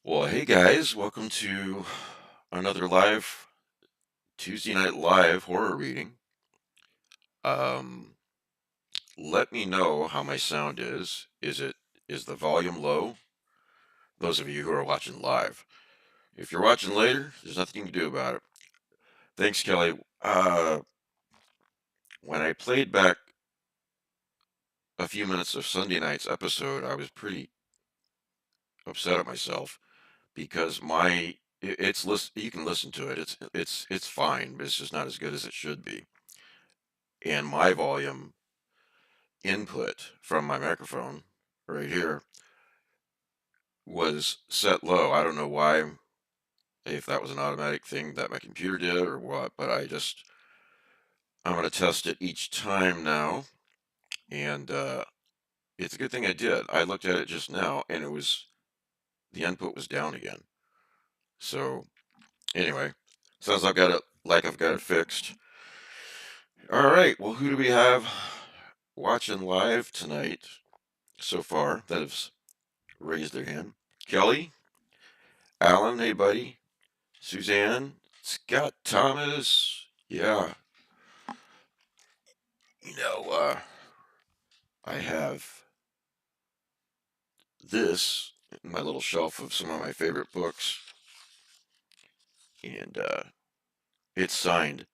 Well, hey guys, welcome to another live Tuesday night live horror reading. Um, Let me know how my sound is. Is the volume low? Those of you who are watching live. If you're watching later, there's nothing you can do about it. Thanks, Kelly. When I played back a few minutes of Sunday night's episode, I was pretty upset at myself because you can listen to it. It's fine, but it's just not as good as it should be. And my volume input from my microphone right here was set low. I don't know why, if that was an automatic thing that my computer did or what, but I'm going to test it each time now. And it's a good thing I did. I looked at it just now and the input was down again. So anyway, sounds like I've got it fixed. All right. Well, who do we have watching live tonight so far that has raised their hand? Kelly, Alan, hey buddy. Suzanne, Scott Thomas. Yeah, you know, I have this in my little shelf of some of my favorite books, and it's signed.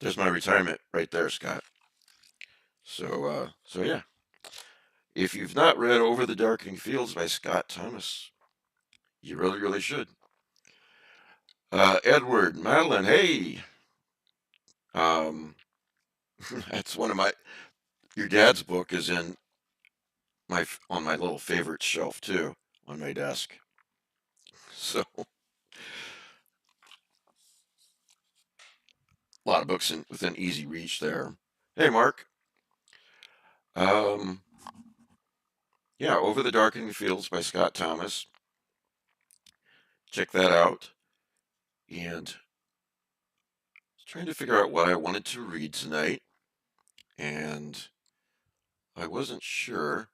There's my retirement right there, Scott. So yeah. If you've not read Over the Darkening Fields by Scott Thomas, you really, really should. Edward, Madeline, hey. Um, that's one of my. Your dad's book is in on my little favorite shelf too, on my desk. So a lot of books within easy reach there. Hey, Mark. Um, yeah, Over the Darkening Fields by Scott Thomas. Check that out. And trying to figure out what I wanted to read tonight, and I wasn't sure.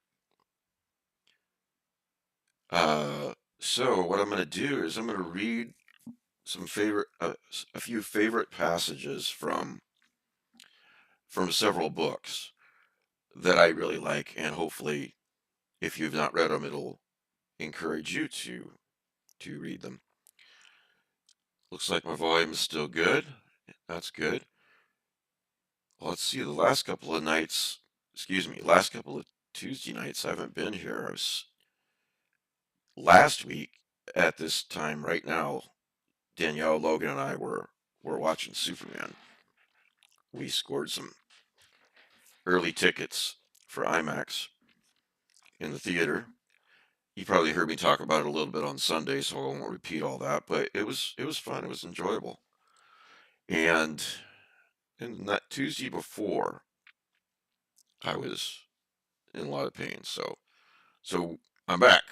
Uh, so what I'm going to do is I'm going to read a few favorite passages from several books that I really like, and hopefully, if you've not read them, it'll encourage you to read them. Looks like my volume is still good. That's good. Well, let's see, the last couple of nights, excuse me, last couple of Tuesday nights I haven't been here. I was last week at this time right now, Danielle, Logan, and I were watching Superman. We scored some early tickets for IMAX in the theater. You probably heard me talk about it a little bit on Sunday, so I won't repeat all that, but it was fun. It was enjoyable. And that Tuesday before, I was in a lot of pain. So I'm back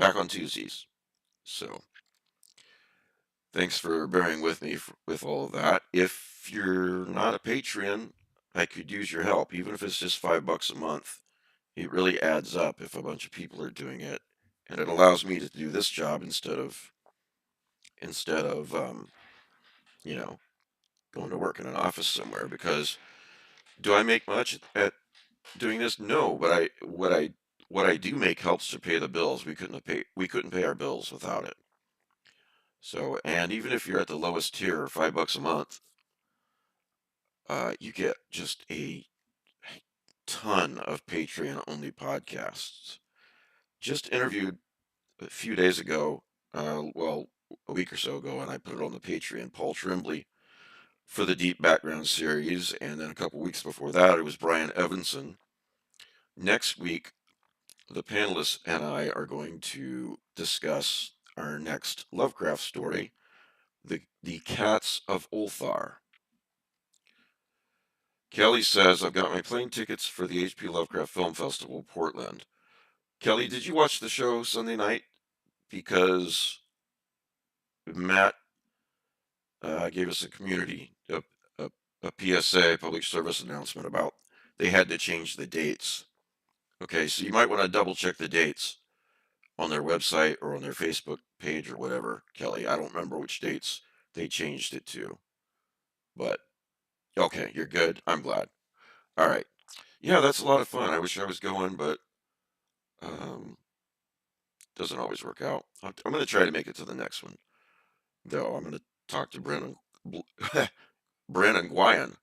on Tuesdays. So thanks for bearing with me with all of that. If you're not a patron, I could use your help, even if it's just $5 a month. It really adds up if a bunch of people are doing it, and it allows me to do this job instead of you know going to work in an office somewhere. Because do I make much at doing this? No, but what I do make helps to pay the bills. We couldn't pay our bills without it. So, and even if you're at the lowest tier, $5 a month, you get just a ton of Patreon only podcasts. Just interviewed a few days ago, well, a week or so ago, and I put it on the Patreon, Paul Tremblay for the Deep Background series, and then a couple weeks before that, it was Brian Evanson. Next week, the panelists and I are going to discuss our next Lovecraft story, the Cats of Ulthar. Kelly says, I've got my plane tickets for the H.P. Lovecraft Film Festival, Portland. Kelly, did you watch the show Sunday night? Because Matt gave us a PSA, public service announcement about they had to change the dates. Okay, so you might want to double check the dates on their website or on their Facebook page or whatever, Kelly. I don't remember which dates they changed it to, but okay, you're good. I'm glad. All right. Yeah, that's a lot of fun. I wish I was going, but um, doesn't always work out. I'm going to try to make it to the next one, though. I'm going to talk to Bren and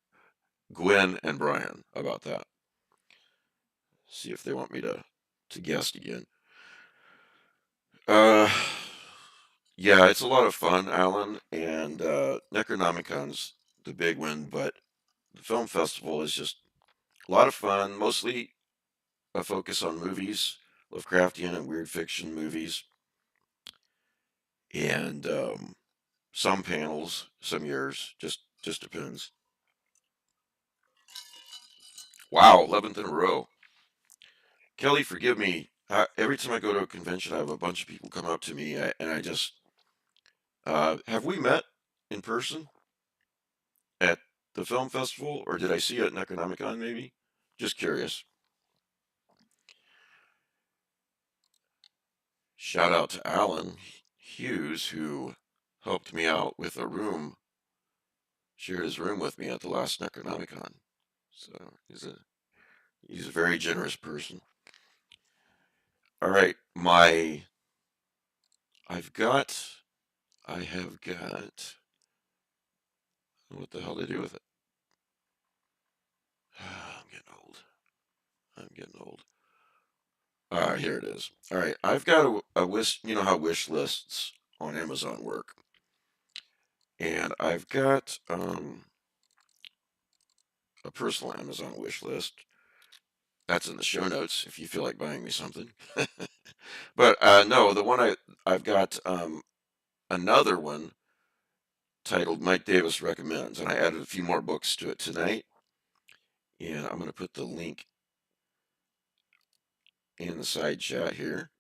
Gwen and Brian about that. See if they want me to guest again. Uh, yeah, it's a lot of fun, Alan, and Necronomicon's the big one, but the film festival is just a lot of fun. Mostly a focus on movies, Lovecraftian and weird fiction movies, and some panels, some years, just depends. Wow, 11th in a row. Kelly, forgive me. Every time I go to a convention, I have a bunch of people come up to me, and I just have we met in person at the film festival, or did I see you at Necronomicon? Maybe. Just curious. Shout out to Alan Hughes, who helped me out with a room, shared his room with me at the last Necronomicon. So he's a very generous person. All right, I've got I have got what the hell did I do with it? I'm getting old. I'm getting old. All right, here it is. All right, I've got a wish. You know how wish lists on Amazon work, and I've got a personal Amazon wish list. That's in the show notes if you feel like buying me something. But no, the one I've got another one titled Mike Davis Recommends, and I added a few more books to it tonight, and I'm going to put the link in the side chat here.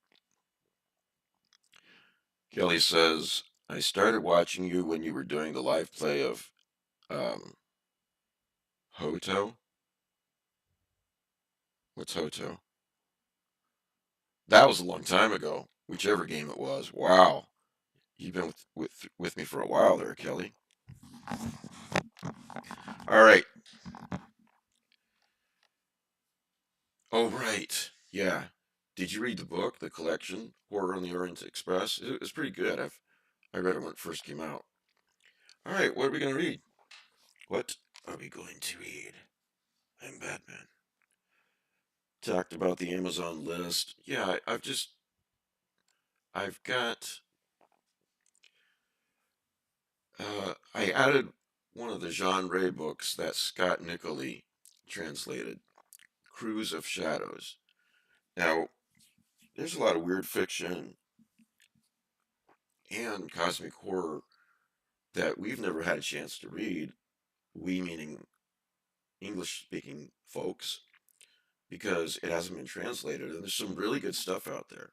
Kelly says, I started watching you when you were doing the live play of um, Hoto. What's Hoto? That was a long time ago, whichever game it was. Wow. You've been with me for a while there, Kelly. All right. Oh, right. Yeah. Did you read the book, the collection, Horror on the Orient Express? It was pretty good. I read it when it first came out. All right, what are we going to read? What are we going to read? I'm Batman. Talked about the Amazon list. Yeah, I've got, I added one of the Jean Ray books that Scott Nicolay translated, Cruise of Shadows. Now, there's a lot of weird fiction and cosmic horror that we've never had a chance to read, we meaning English speaking folks, because it hasn't been translated, and there's some really good stuff out there.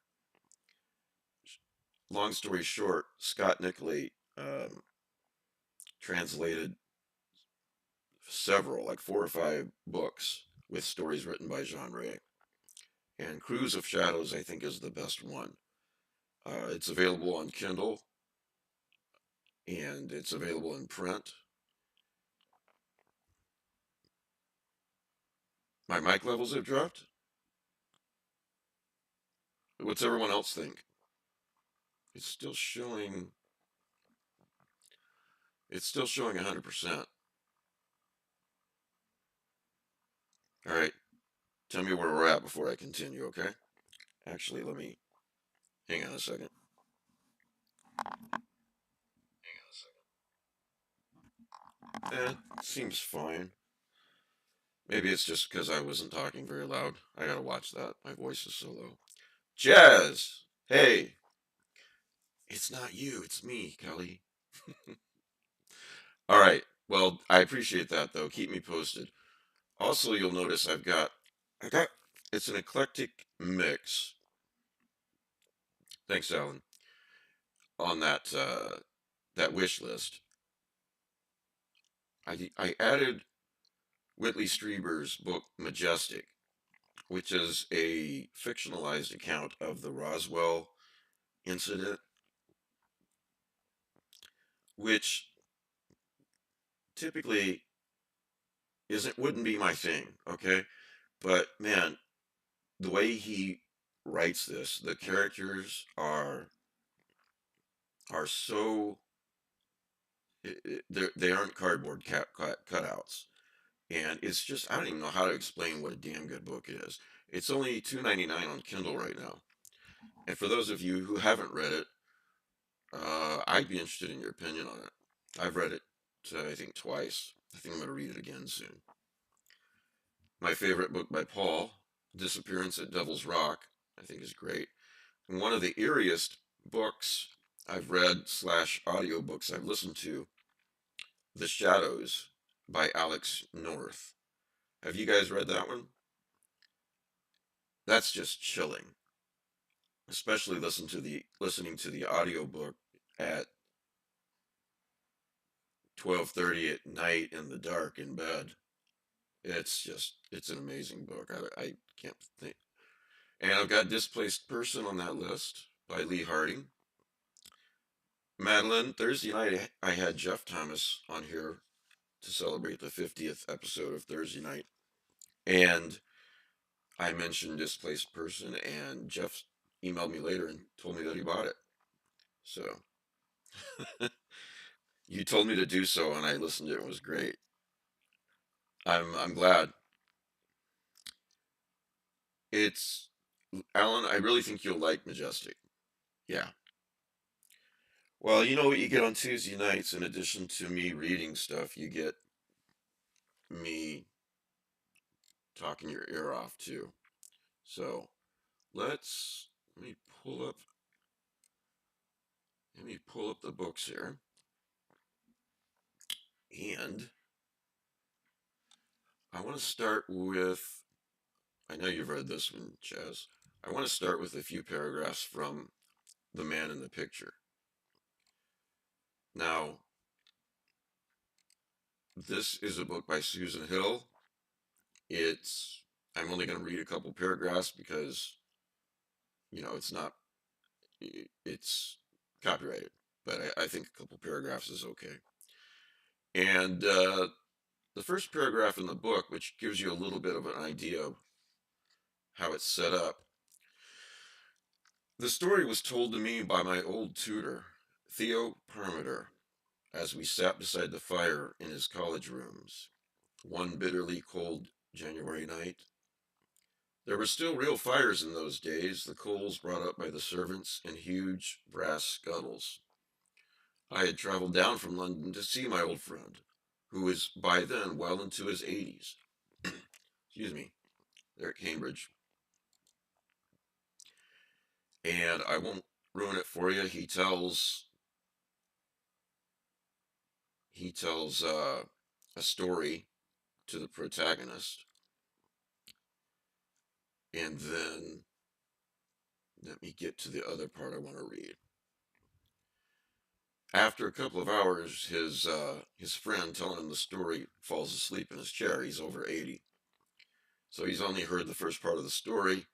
Long story short, Scott Nicolay translated several, like 4 or 5 books with stories written by Jean Ray. And Cruise of Shadows, I think, is the best one. It's available on Kindle and it's available in print. My mic levels have dropped. What's everyone else think? It's still showing. It's still showing 100%. All right. Tell me where we're at before I continue, okay? Actually, let me hang on a second. Seems fine. Maybe it's just because I wasn't talking very loud. I gotta watch that. My voice is so low. Jazz! Hey! It's not you, it's me, Kelly. All right. Well, I appreciate that, though. Keep me posted. Also, you'll notice I got, it's an eclectic mix. Thanks, Alan. On that wish list, I added Whitley Strieber's book Majestic, which is a fictionalized account of the Roswell incident, which typically wouldn't be my thing, okay? But man, the way he writes this, the characters are so they aren't cardboard cutouts, and it's just I don't even know how to explain what a damn good book is. It's only $2.99 on Kindle right now, and for those of you who haven't read it, I'd be interested in your opinion on it. I've read it, I think twice. I think I'm going to read it again soon. My favorite book by Paul, Disappearance at Devil's Rock, I think is great. And one of the eeriest books I've read slash audiobooks I've listened to, The Shadows by Alex North. Have you guys read that one? That's just chilling. Especially listening to the audiobook at 12:30 at night in the dark in bed. It's an amazing book. I can't think. And I've got Displaced Person on that list by Lee Harding. Madeline, Thursday night I had Jeff Thomas on here to celebrate the 50th episode of Thursday night. And I mentioned Displaced Person, and Jeff emailed me later and told me that he bought it. So you told me to do so, and I listened to it. It was great. I'm glad. It's Alan. I really think you'll like Majestic. Yeah. Well, you know what you get on Tuesday nights, in addition to me reading stuff, you get me talking your ear off too. So let me pull up the books here. And I want to start with, I know you've read this one, Chaz. I want to start with a few paragraphs from The Man in the Picture. Now, this is a book by Susan Hill. I'm only going to read a couple paragraphs because, it's not, it's copyrighted, but I think a couple paragraphs is okay. And the first paragraph in the book, which gives you a little bit of an idea of how it's set up. The story was told to me by my old tutor, Theo Parmiter, as we sat beside the fire in his college rooms, one bitterly cold January night. There were still real fires in those days, the coals brought up by the servants in huge brass scuttles. I had traveled down from London to see my old friend, who was by then well into his 80s. Excuse me, there at Cambridge. And I won't ruin it for you. He tells a story to the protagonist, and then let me get to the other part I want to read. After a couple of hours, his friend telling him the story falls asleep in his chair. He's over 80, so he's only heard the first part of the story,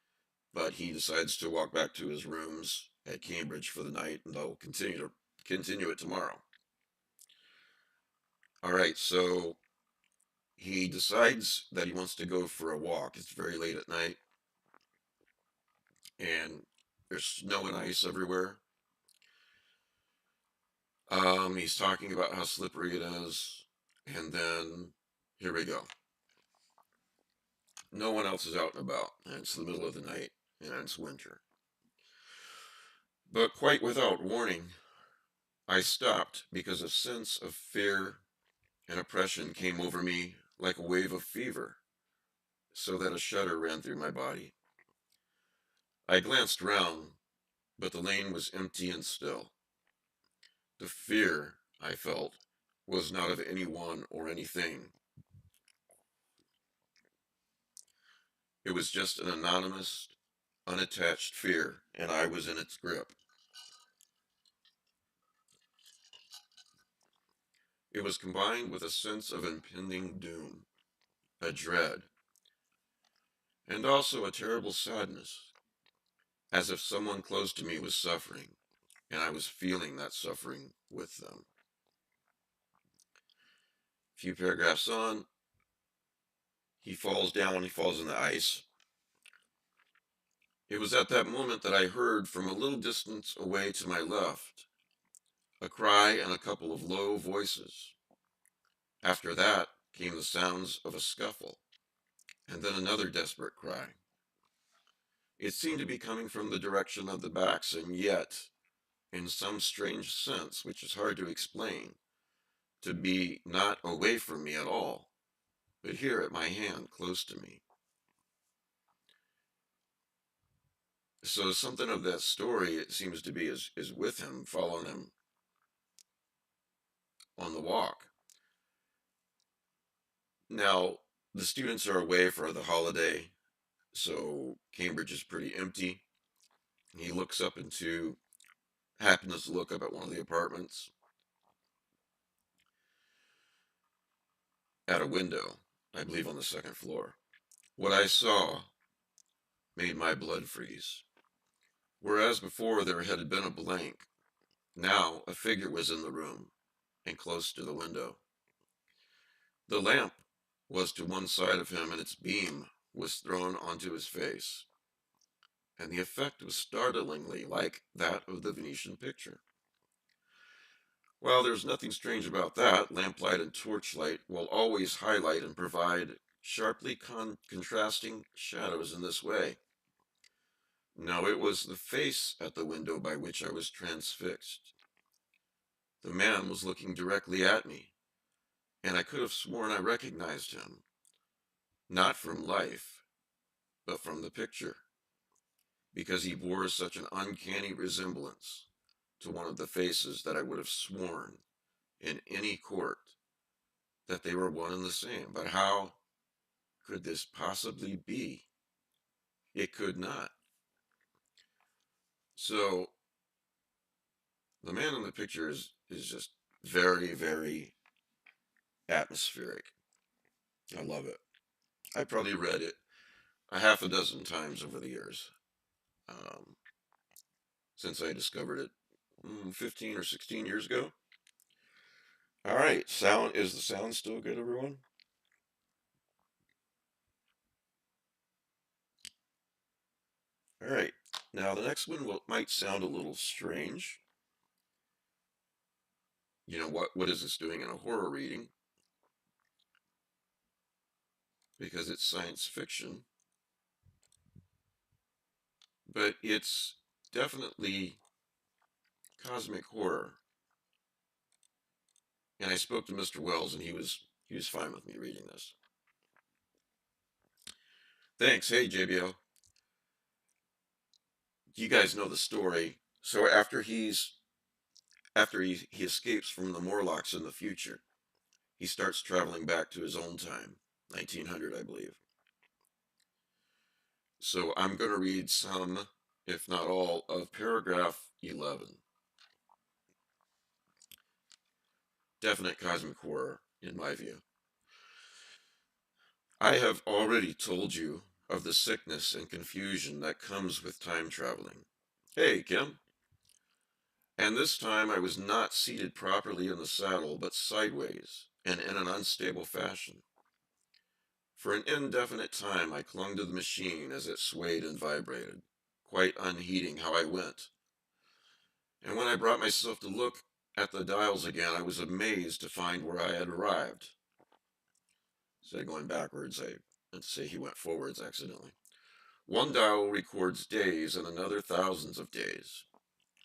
but he decides to walk back to his rooms at Cambridge for the night, and they'll continue it tomorrow. All right, so he decides that he wants to go for a walk. It's very late at night, and there's snow and ice everywhere. He's talking about how slippery it is, and then here we go. No one else is out and about, and it's the middle of the night, and it's winter. But quite without warning, I stopped because a sense of fear and oppression came over me like a wave of fever, so that a shudder ran through my body. I glanced round, but the lane was empty and still. The fear, I felt, was not of anyone or anything. It was just an anonymous, unattached fear, and I was in its grip. It was combined with a sense of impending doom, a dread, and also a terrible sadness, as if someone close to me was suffering, and I was feeling that suffering with them. A few paragraphs on, he falls down, he falls in the ice. It was at that moment that I heard from a little distance away to my left a cry and a couple of low voices. After that came the sounds of a scuffle, and then another desperate cry. It seemed to be coming from the direction of the backs, and yet, in some strange sense, which is hard to explain, to be not away from me at all, but here at my hand, close to me. So something of that story, it seems to be, is with him, following him on the walk. Now, the students are away for the holiday, so Cambridge is pretty empty. He looks up into, happens to look up at one of the apartments at a window, I believe on the second floor. What I saw made my blood freeze. Whereas before there had been a blank, now a figure was in the room and close to the window. The lamp was to one side of him and its beam was thrown onto his face, and the effect was startlingly like that of the Venetian picture. Well, there's nothing strange about that. Lamplight and torchlight will always highlight and provide sharply contrasting shadows in this way. No, it was the face at the window by which I was transfixed. The man was looking directly at me, and I could have sworn I recognized him, not from life, but from the picture, because he bore such an uncanny resemblance to one of the faces that I would have sworn in any court that they were one and the same. But how could this possibly be? It could not. So the man in the picture is just very, very atmospheric. I love it. I probably read it a half a dozen times over the years, um, since I discovered it 15 or 16 years ago. All right, sound, is the sound still good, everyone? All right, now the next one might sound a little strange. You know, what is this doing in a horror reading? Because it's science fiction, but it's definitely cosmic horror. And I spoke to Mr. Wells, and he was fine with me reading this. Thanks. Hey, JBL. You guys know the story. So after he escapes from the Morlocks in the future, he starts traveling back to his own time, 1900, I believe. So I'm going to read some, if not all, of paragraph 11. Definite cosmic horror, in my view. I have already told you of the sickness and confusion that comes with time traveling. Hey, Kim. And this time I was not seated properly in the saddle, but sideways and in an unstable fashion. For an indefinite time I clung to the machine as it swayed and vibrated, quite unheeding how I went. And when I brought myself to look at the dials again, I was amazed to find where I had arrived. Instead of going backwards, I meant to say he went forwards accidentally. One dial records days and another thousands of days,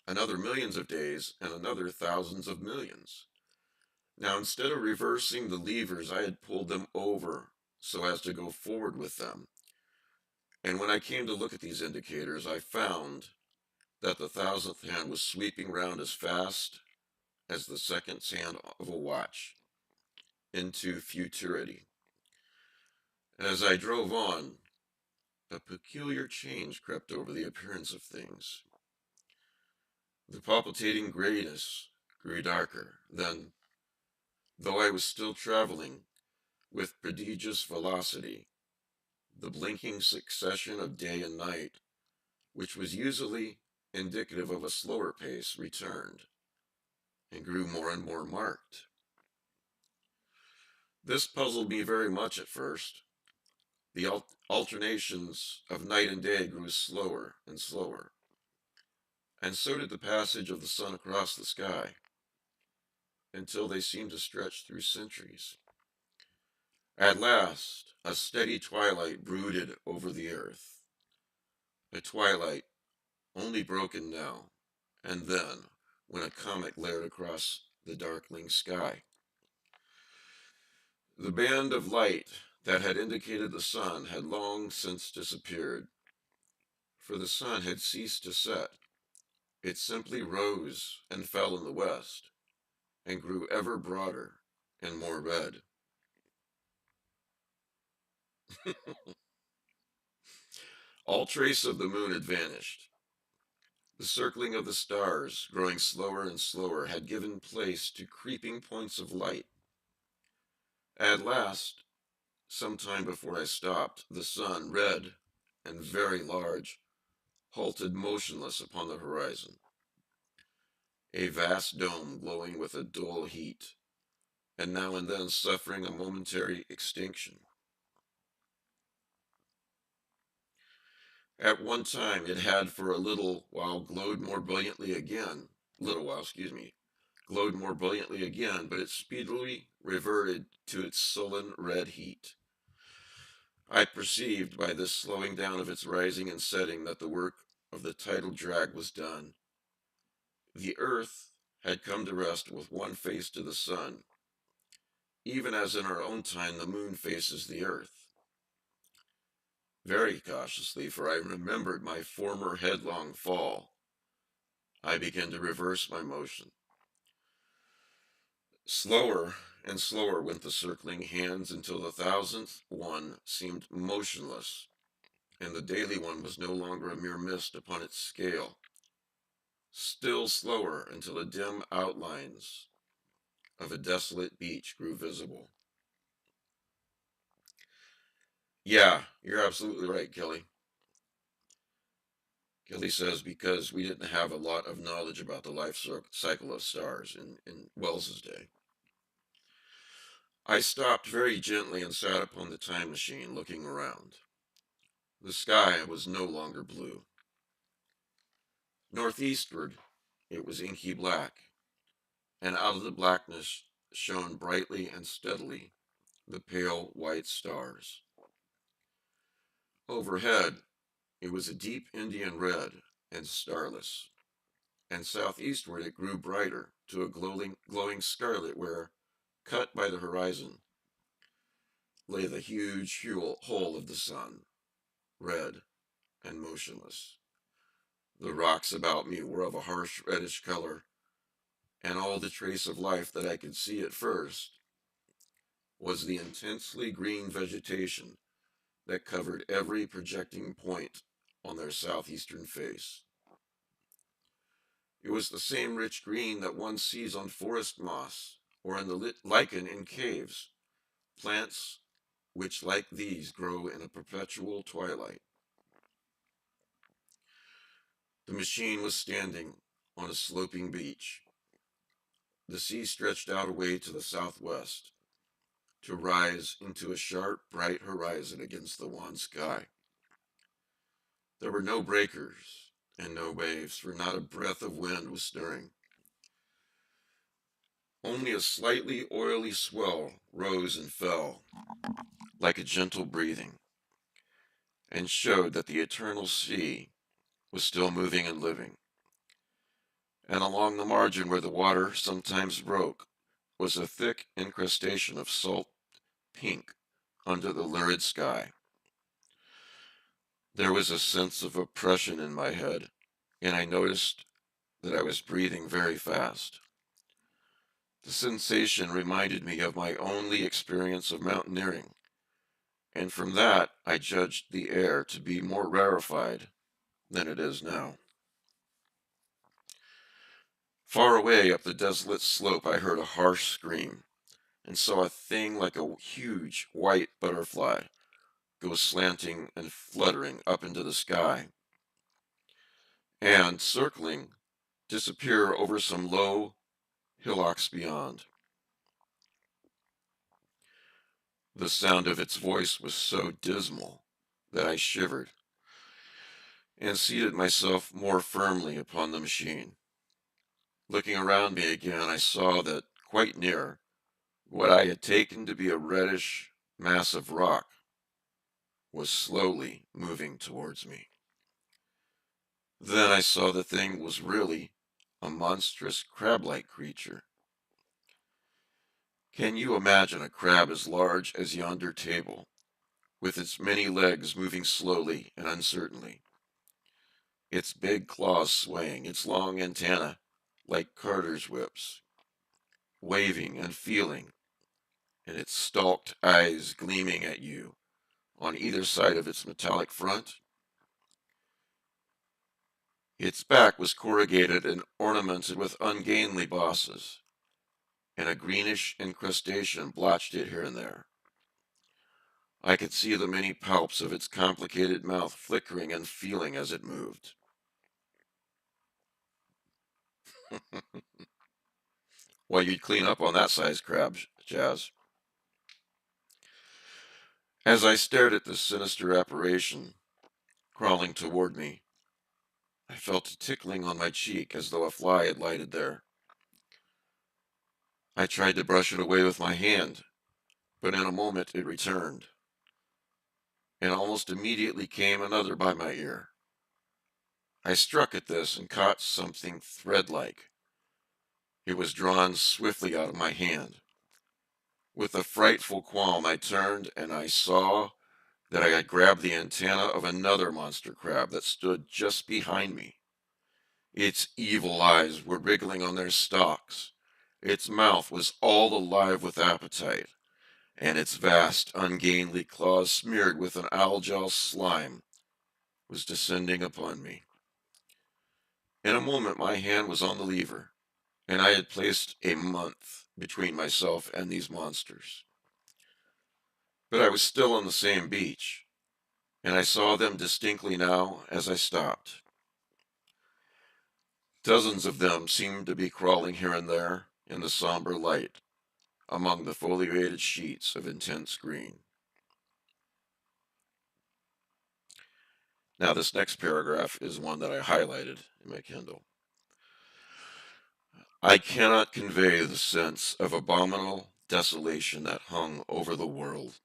another millions of days, and another thousands of millions. Now, instead of reversing the levers, I had pulled them over so as to go forward with them. And when I came to look at these indicators, I found that the thousandth hand was sweeping round as fast as the second's hand of a watch into futurity. As I drove on, a peculiar change crept over the appearance of things. The palpitating grayness grew darker. Then, though I was still traveling with prodigious velocity, the blinking succession of day and night, which was usually indicative of a slower pace, returned and grew more and more marked. This puzzled me very much at first. The alternations of night and day grew slower and slower, and so did the passage of the sun across the sky, until they seemed to stretch through centuries. At last, a steady twilight brooded over the earth, a twilight only broken now and then when a comet glared across the darkling sky. The band of light that had indicated the sun had long since disappeared, for the sun had ceased to set. It simply rose and fell in the west, and grew ever broader and more red. All trace of the moon had vanished. The circling of the stars, growing slower and slower, had given place to creeping points of light. At last, some time before I stopped, the sun, red and very large, halted motionless upon the horizon, a vast dome glowing with a dull heat, and now and then suffering a momentary extinction. At one time it had for a little while glowed more brilliantly again, glowed more brilliantly again, but it speedily reverted to its sullen red heat. I perceived by this slowing down of its rising and setting that the work of the tidal drag was done. The earth had come to rest with one face to the sun, even as in our own time the moon faces the earth. Very cautiously, for I remembered my former headlong fall, I began to reverse my motion. Slower and slower went the circling hands until the thousandth one seemed motionless, and the daily one was no longer a mere mist upon its scale. Still slower until the dim outlines of a desolate beach grew visible. Yeah, you're absolutely right, Kelly. Kelly says because we didn't have a lot of knowledge about the life cycle of stars in Wells's day. I stopped very gently and sat upon the time machine, looking around. The sky was no longer blue. Northeastward, it was inky black, and out of the blackness shone brightly and steadily the pale white stars. Overhead, it was a deep Indian red and starless, and southeastward it grew brighter to a glowing scarlet where, cut by the horizon, lay the huge hole of the sun, red and motionless. The rocks about me were of a harsh reddish color, and all the trace of life that I could see at first was the intensely green vegetation that covered every projecting point on their southeastern face. It was the same rich green that one sees on forest moss or in the lichen in caves, plants which, like these, grow in a perpetual twilight. The machine was standing on a sloping beach. The sea stretched out away to the southwest, to rise into a sharp, bright horizon against the wan sky. There were no breakers and no waves, for not a breath of wind was stirring. Only a slightly oily swell rose and fell, like a gentle breathing, and showed that the eternal sea was still moving and living. And along the margin where the water sometimes broke was a thick incrustation of salt pink under the lurid sky. There was a sense of oppression in my head, and I noticed that I was breathing very fast. The sensation reminded me of my only experience of mountaineering, and from that I judged the air to be more rarefied than it is now. Far away up the desolate slope I heard a harsh scream, and saw a thing like a huge white butterfly go slanting and fluttering up into the sky. and, circling, disappear over some low hillocks beyond. The sound of its voice was so dismal that I shivered and seated myself more firmly upon the machine. Looking around me again, I saw that quite near, what I had taken to be a reddish mass of rock was slowly moving towards me. Then I saw the thing was really a monstrous crab-like creature. Can you imagine a crab as large as yonder table, with its many legs moving slowly and uncertainly, its big claws swaying, its long antennae, like carter's whips, waving and feeling, and its stalked eyes gleaming at you on either side of its metallic front? Its back was corrugated and ornamented with ungainly bosses, and a greenish incrustation blotched it here and there. I could see the many palps of its complicated mouth flickering and feeling as it moved. Well, you'd clean up on that size crab, Jazz. As I stared at this sinister apparition crawling toward me, I felt a tickling on my cheek as though a fly had lighted there. I tried to brush it away with my hand, but in a moment it returned, and almost immediately came another by my ear. I struck at this and caught something thread-like. It was drawn swiftly out of my hand. With a frightful qualm, I turned and I saw that I had grabbed the antenna of another monster crab that stood just behind me. Its evil eyes were wriggling on their stalks. Its mouth was all alive with appetite, and its vast, ungainly claws, smeared with an algal slime, was descending upon me. In a moment my hand was on the lever, and I had placed a month between myself and these monsters. But I was still on the same beach, and I saw them distinctly now as I stopped. Dozens of them seemed to be crawling here and there in the somber light among the foliated sheets of intense green. Now, this next paragraph is one that I highlighted in my Kindle. I cannot convey the sense of abominable desolation that hung over the world.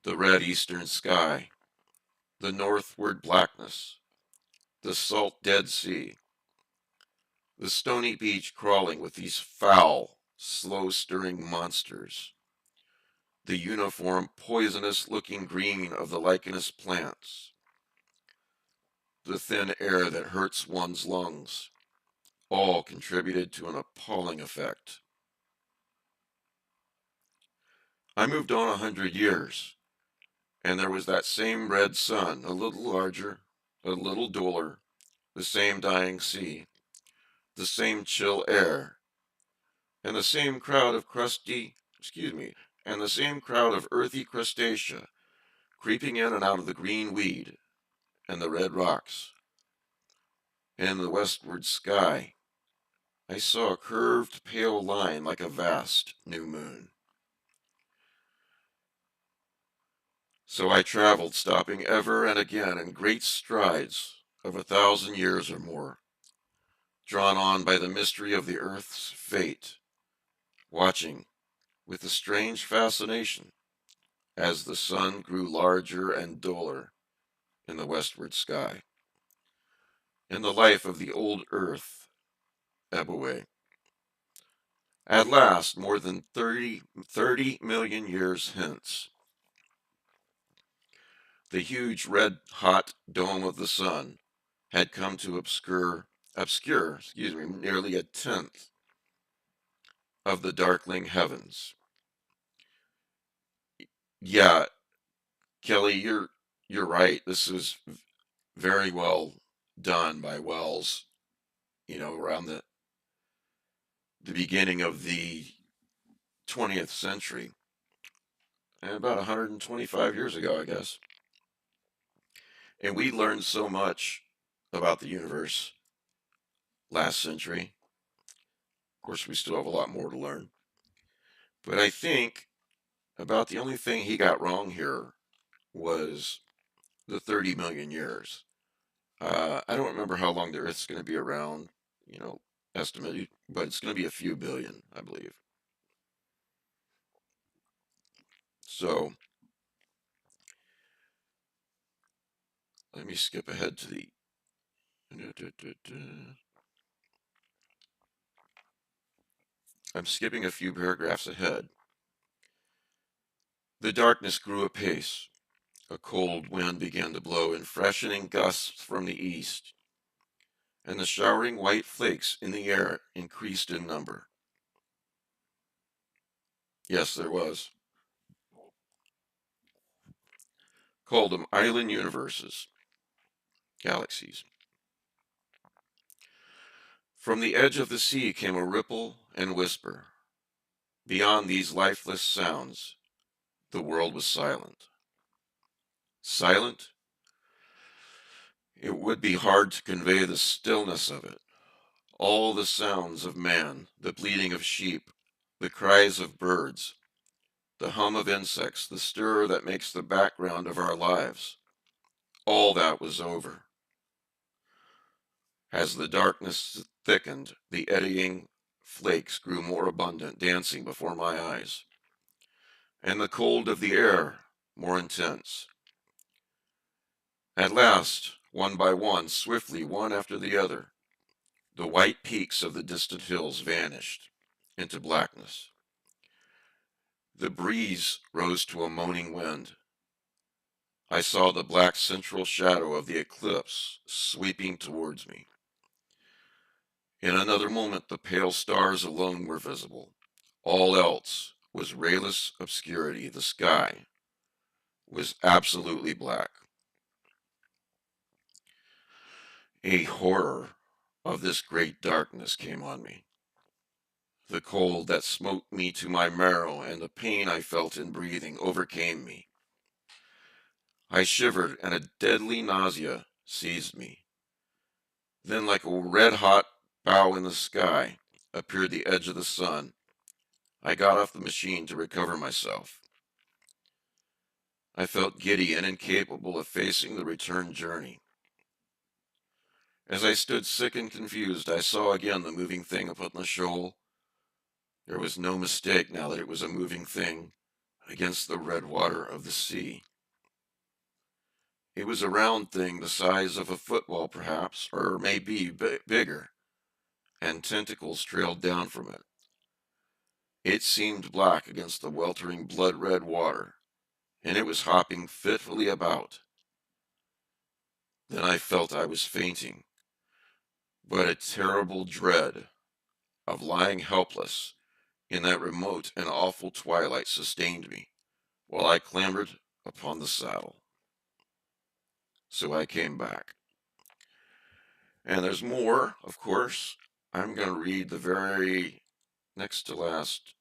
The red eastern sky, the northward blackness, the salt Dead Sea, the stony beach crawling with these foul, slow-stirring monsters, the uniform, poisonous-looking green of the lichenous plants, the thin air that hurts one's lungs, all contributed to an appalling effect. I moved on 100 years, and there was that same red sun, a little larger, a little duller, the same dying sea, the same chill air, and the same crowd of and the same crowd of earthy crustacea creeping in and out of the green weed and the red rocks. And in the westward sky, I saw a curved pale line like a vast new moon. So I traveled, stopping ever and again in great strides of 1,000 years or more, drawn on by the mystery of the earth's fate, watching with a strange fascination as the sun grew larger and duller in the westward sky, and the life of the old earth ebb away. At last, more than 30 million years hence, the huge red-hot dome of the sun had come to obscure, nearly a tenth of the darkling heavens. Yeah, Kelly, you're right. This is very well done by Wells, around the beginning of the 20th century, and about 125 years ago, I guess. And we learned so much about the universe last century. Of course, we still have a lot more to learn. But I think about the only thing he got wrong here was the 30 million years. I don't remember how long the Earth's going to be around, you know, estimated, but it's going to be a few billion, I believe. So let me skip ahead to the. I'm skipping a few paragraphs ahead. The darkness grew apace. A cold wind began to blow in freshening gusts from the east, and the showering white flakes in the air increased in number. Yes, there was. Called them island universes, galaxies. From the edge of the sea came a ripple and whisper. Beyond these lifeless sounds, the world was silent. Silent? It would be hard to convey the stillness of it. All the sounds of man, the bleating of sheep, the cries of birds, the hum of insects, the stir that makes the background of our lives, all that was over. As the darkness thickened, the eddying flakes grew more abundant, dancing before my eyes, and the cold of the air more intense. At last, one by one, swiftly one after the other, the white peaks of the distant hills vanished into blackness. The breeze rose to a moaning wind. I saw the black central shadow of the eclipse sweeping towards me. In another moment, the pale stars alone were visible. All else was rayless obscurity. The sky was absolutely black. A horror of this great darkness came on me. The cold that smote me to my marrow and the pain I felt in breathing overcame me. I shivered and a deadly nausea seized me. Then, like a red-hot bow in the sky, appeared the edge of the sun. I got off the machine to recover myself. I felt giddy and incapable of facing the return journey. As I stood sick and confused, I saw again the moving thing upon the shoal. There was no mistake now that it was a moving thing against the red water of the sea. It was a round thing the size of a football, perhaps, or maybe bigger, and tentacles trailed down from it. It seemed black against the weltering blood-red water, and it was hopping fitfully about. Then I felt I was fainting, but a terrible dread of lying helpless in that remote and awful twilight sustained me while I clambered upon the saddle. So I came back. And there's more, of course. I'm going to read the very next to last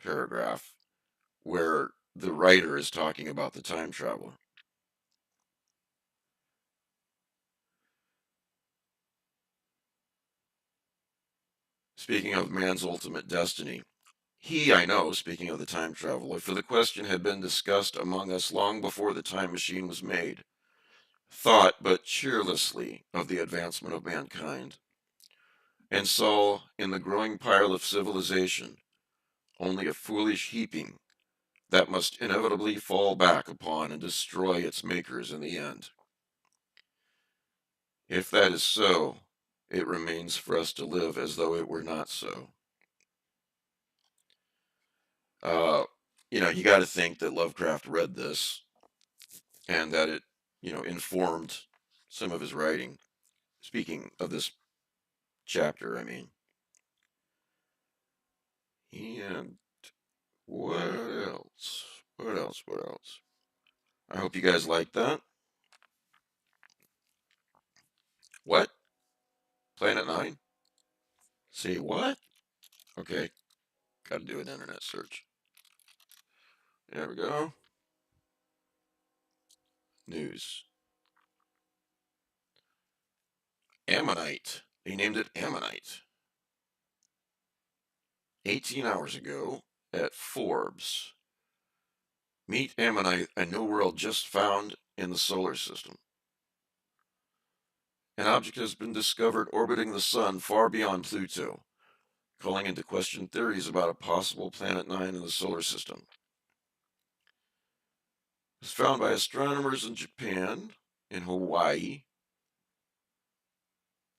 paragraph where the writer is talking about the time traveler. Speaking of man's ultimate destiny, he, I know, speaking of the time traveler, for the question had been discussed among us long before the time machine was made, thought but cheerlessly of the advancement of mankind, and saw in the growing pile of civilization only a foolish heaping that must inevitably fall back upon and destroy its makers in the end. If that is so, it remains for us to live as though it were not so. Uh, you got to think that Lovecraft read this and that it, informed some of his writing. Speaking of this chapter, I mean. And what else? What else? What else? I hope you guys like that. What? Planet 9? Say what? Okay, gotta do an internet search. There we go. News. Ammonite. They named it Ammonite. 18 hours ago at Forbes. Meet Ammonite, a new world just found in the solar system. An object has been discovered orbiting the sun far beyond Pluto, calling into question theories about a possible planet 9 in the solar system. It was found by astronomers in Japan, in Hawaii.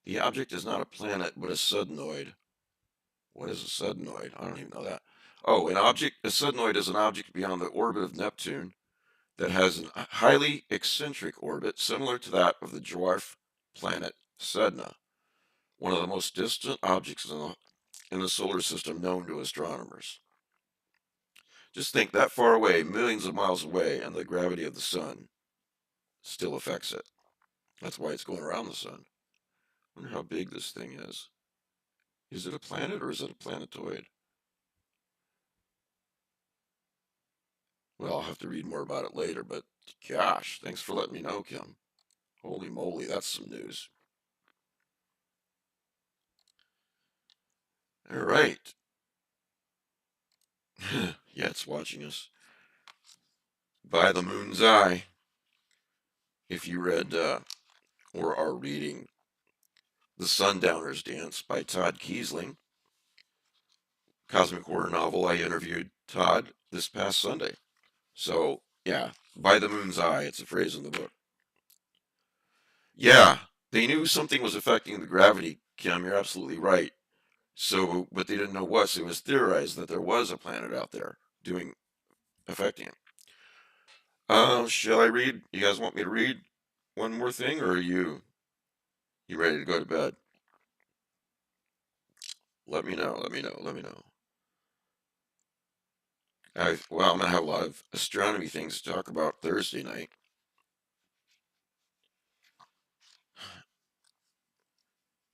The object is not a planet, but a sudnoid. What is a sudnoid? I don't even know that. Oh, a sudnoid is an object beyond the orbit of Neptune that has a highly eccentric orbit similar to that of the dwarf planet Sedna, one of the most distant objects in the solar system known to astronomers. Just think that far away, millions of miles away, and the gravity of the sun still affects it. That's why it's going around the sun. I wonder how big this thing is. Is it a planet or is it a planetoid? Well, I'll have to read more about it later, but gosh, thanks for letting me know, Kim. Holy moly, that's some news. All right. Yeah, it's watching us. By the Moon's Eye. If you read or are reading The Sundowner's Dance by Todd Kiesling, cosmic horror novel, I interviewed Todd this past Sunday. So, yeah, By the Moon's Eye, it's a phrase in the book. Yeah, they knew something was affecting the gravity, Kim, you're absolutely right. So, but they didn't know what, so it was theorized that there was a planet out there affecting it. Shall I read? You guys want me to read one more thing, or are you ready to go to bed? Let me know, let me know, let me know. Well, I'm gonna have a lot of astronomy things to talk about Thursday night.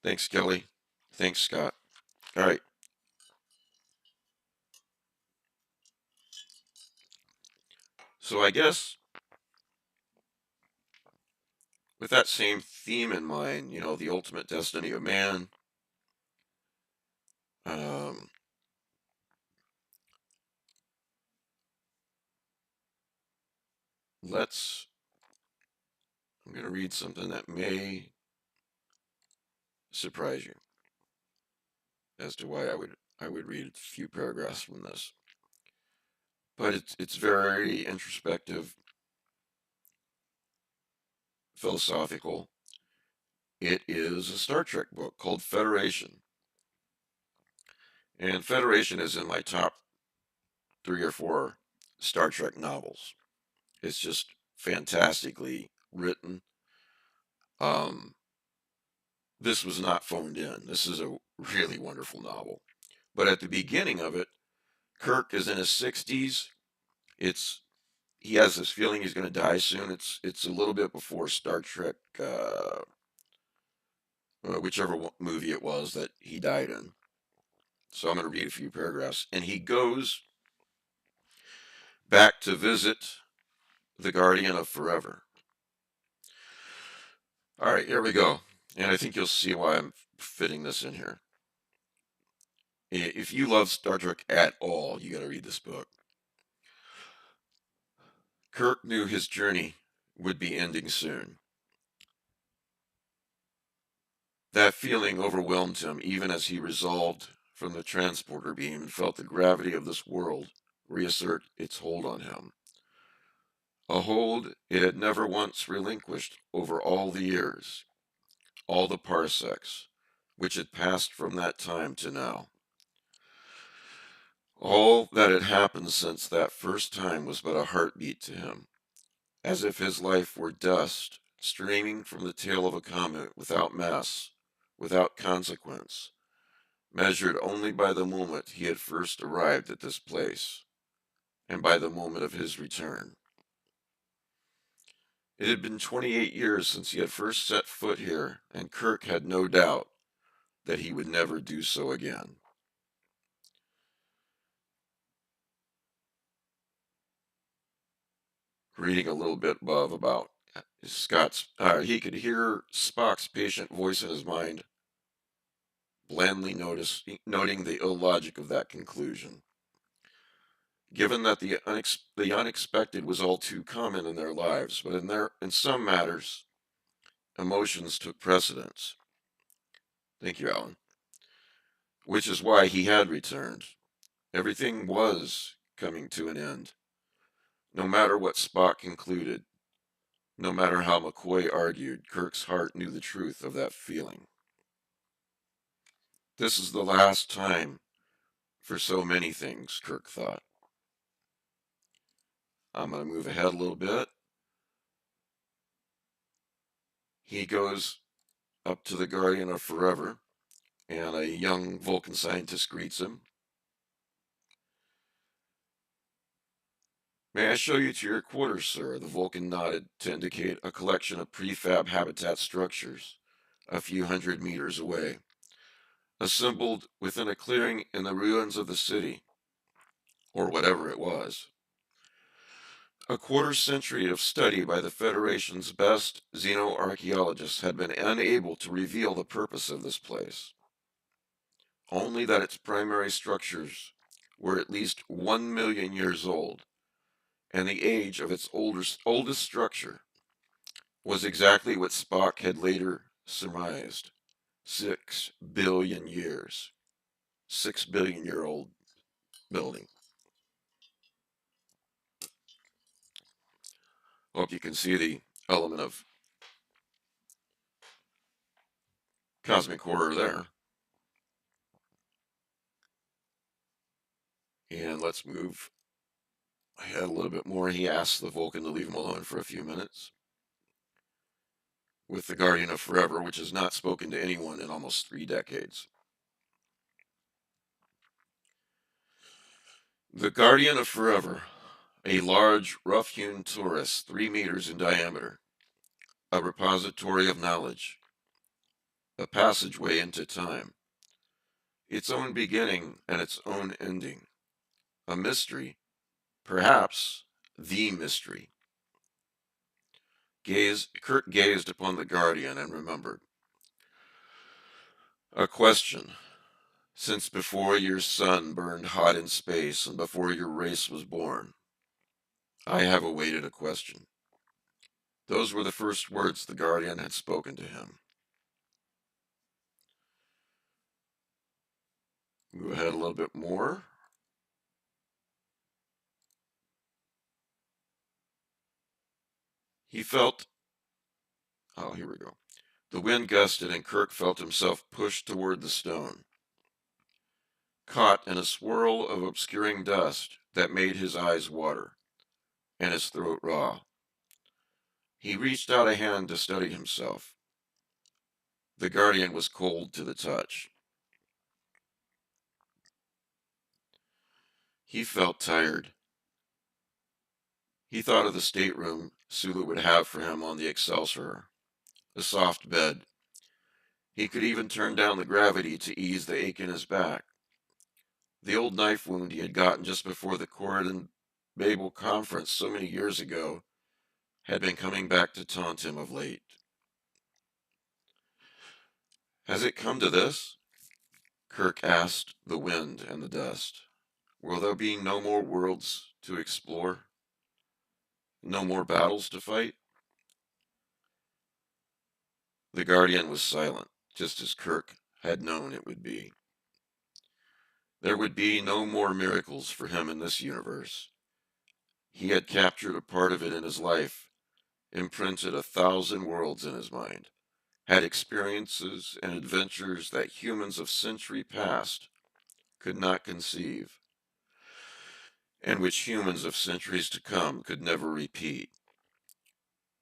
Thanks, Kelly. Thanks, Scott. All right. So I guess with that same theme in mind, the ultimate destiny of man, um, let's. I'm gonna read something that may surprise you as to why I would read a few paragraphs from this. But it's very introspective, philosophical. It is a Star Trek book called Federation. And Federation is in my top 3 or 4 Star Trek novels. It's just fantastically written. Um, this was not phoned in. This is a really wonderful novel. But at the beginning of it, Kirk is in his 60s. It's he has this feeling he's going to die soon. It's a little bit before Star Trek, whichever movie it was that he died in. So I'm going to read a few paragraphs. And he goes back to visit the Guardian of Forever. All right, here we go. And I think you'll see why I'm fitting this in here. If you love Star Trek at all, you got to read this book. Kirk knew his journey would be ending soon. That feeling overwhelmed him even as he resolved from the transporter beam and felt the gravity of this world reassert its hold on him. A hold it had never once relinquished over all the years, all the parsecs, which had passed from that time to now. All that had happened since that first time was but a heartbeat to him, as if his life were dust streaming from the tail of a comet without mass, without consequence, measured only by the moment he had first arrived at this place, and by the moment of his return. It had been 28 years since he had first set foot here, and Kirk had no doubt that he would never do so again. Reading a little bit above about He could hear Spock's patient voice in his mind, blandly noting the illogic of that conclusion. Given that the unexpected was all too common in their lives, but in some matters, emotions took precedence. Thank you, Alan. Which is why he had returned. Everything was coming to an end. No matter what Spock concluded, no matter how McCoy argued, Kirk's heart knew the truth of that feeling. This is the last time for so many things, Kirk thought. I'm going to move ahead a little bit. He goes up to the Guardian of Forever, and a young Vulcan scientist greets him. May I show you to your quarters, sir? The Vulcan nodded to indicate a collection of prefab habitat structures a few hundred meters away, assembled within a clearing in the ruins of the city, or whatever it was. A quarter century of study by the Federation's best xenoarchaeologists had been unable to reveal the purpose of this place, only that its primary structures were at least 1 million years old, and the age of its oldest structure was exactly what Spock had later surmised: 6 billion years. 6 billion-year-old building. Hope you can see the element of cosmic horror there. And let's move ahead a little bit more. He asks the Vulcan to leave him alone for a few minutes with the Guardian of Forever, which has not spoken to anyone in almost 3 decades. The Guardian of Forever, a large, rough-hewn torus 3 meters in diameter, a repository of knowledge, a passageway into time, its own beginning and its own ending, a mystery, perhaps the mystery. Kirk gazed upon the Guardian and remembered. A question. Since before your sun burned hot in space and before your race was born, I have awaited a question. Those were the first words the Guardian had spoken to him. Move ahead a little bit more. He felt, oh, here we go. The wind gusted and Kirk felt himself pushed toward the stone, caught in a swirl of obscuring dust that made his eyes water and his throat raw. He reached out a hand to steady himself. The Guardian was cold to the touch. He felt tired. He thought of the stateroom Sulu would have for him on the Excelsior, the soft bed. He could even turn down the gravity to ease the ache in his back. The old knife wound he had gotten just before the Corydon Babel conference so many years ago had been coming back to taunt him of late. Has it come to this? Kirk asked the wind and the dust. Will there be no more worlds to explore? No more battles to fight? The Guardian was silent, just as Kirk had known it would be. There would be no more miracles for him in this universe. He had captured a part of it in his life, imprinted 1,000 worlds in his mind, had experiences and adventures that humans of century past could not conceive, and which humans of centuries to come could never repeat.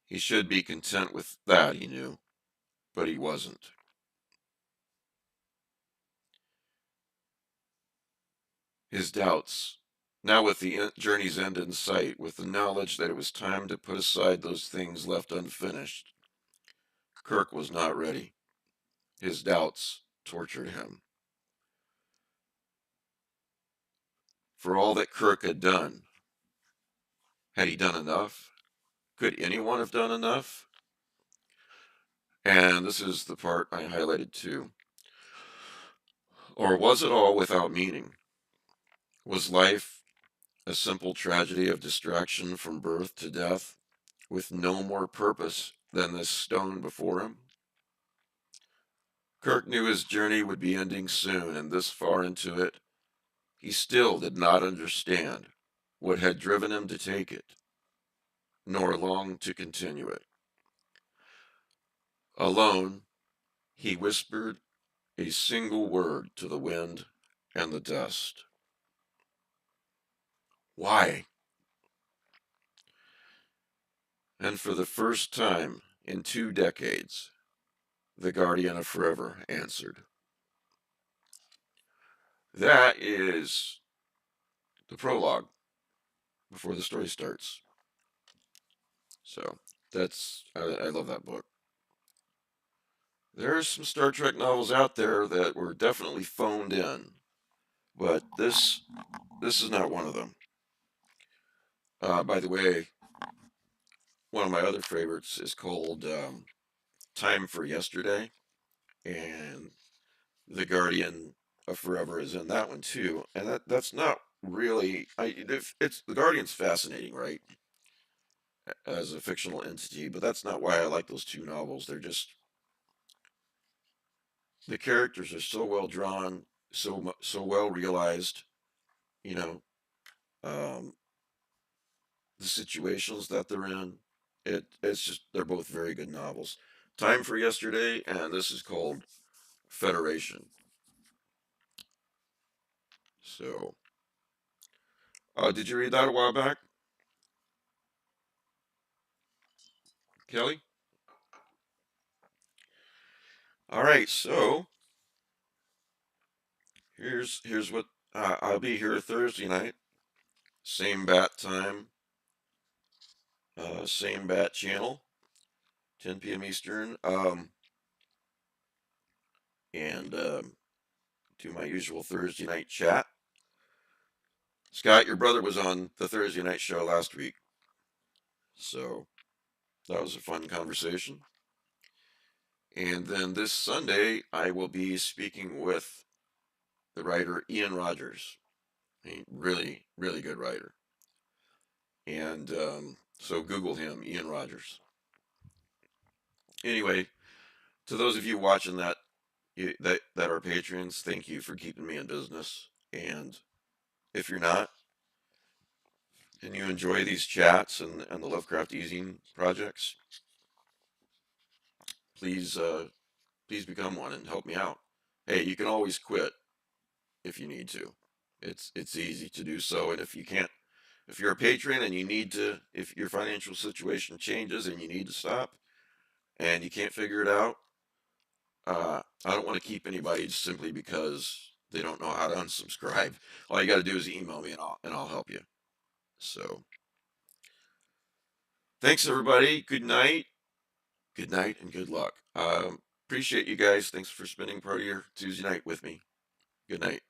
He should be content with that, he knew, but he wasn't. His doubts, now with the journey's end in sight, with the knowledge that it was time to put aside those things left unfinished, Kirk was not ready. His doubts tortured him. For all that Kirk had he done enough? Could anyone have done enough? And this is the part I highlighted too. Or was it all without meaning? Was life a simple tragedy of distraction from birth to death, with no more purpose than this stone before him? Kirk knew his journey would be ending soon, and this far into it, he still did not understand what had driven him to take it, nor long to continue it. Alone, he whispered a single word to the wind and the dust. Why? And for the first time in 2 decades, the guardian of forever answered. That is the prologue before the story starts. So I love that book. There are some Star Trek novels out there that were definitely phoned in, but this is not one of them. By the way, one of my other favorites is called Time for Yesterday, and the Guardian of Forever is in that one too. And that's not really it's the Guardian's fascinating, right, as a fictional entity, but that's not why I like those two novels. They're just the characters are so well drawn, so well realized. You know, um, the situations that they're in. It's just they're both very good novels. Time for Yesterday, and this is called Federation. So, did you read that a while back, Kelly? All right, so here's what I'll be here Thursday night, same bat time, same bat channel, 10 p.m. Eastern, and do my usual Thursday night chat. Scott, your brother was on the Thursday night show last week, so that was a fun conversation. And then this Sunday, I will be speaking with the writer Ian Rogers, a really, really good writer. And so Google him, Ian Rogers. Anyway, to those of you watching that are patrons, thank you for keeping me in business. And if you're not, and you enjoy these chats and the Lovecraft easing projects, please please become one and help me out. Hey, you can always quit if you need to. It's easy to do so, and if you can't, if you're a patron and you need to, if your financial situation changes and you need to stop and you can't figure it out, I don't want to keep anybody simply because they don't know how to unsubscribe. All you got to do is email me and I'll help you. So thanks everybody. Good night, and good luck. Appreciate you guys. Thanks for spending part of your Tuesday night with me. Good night.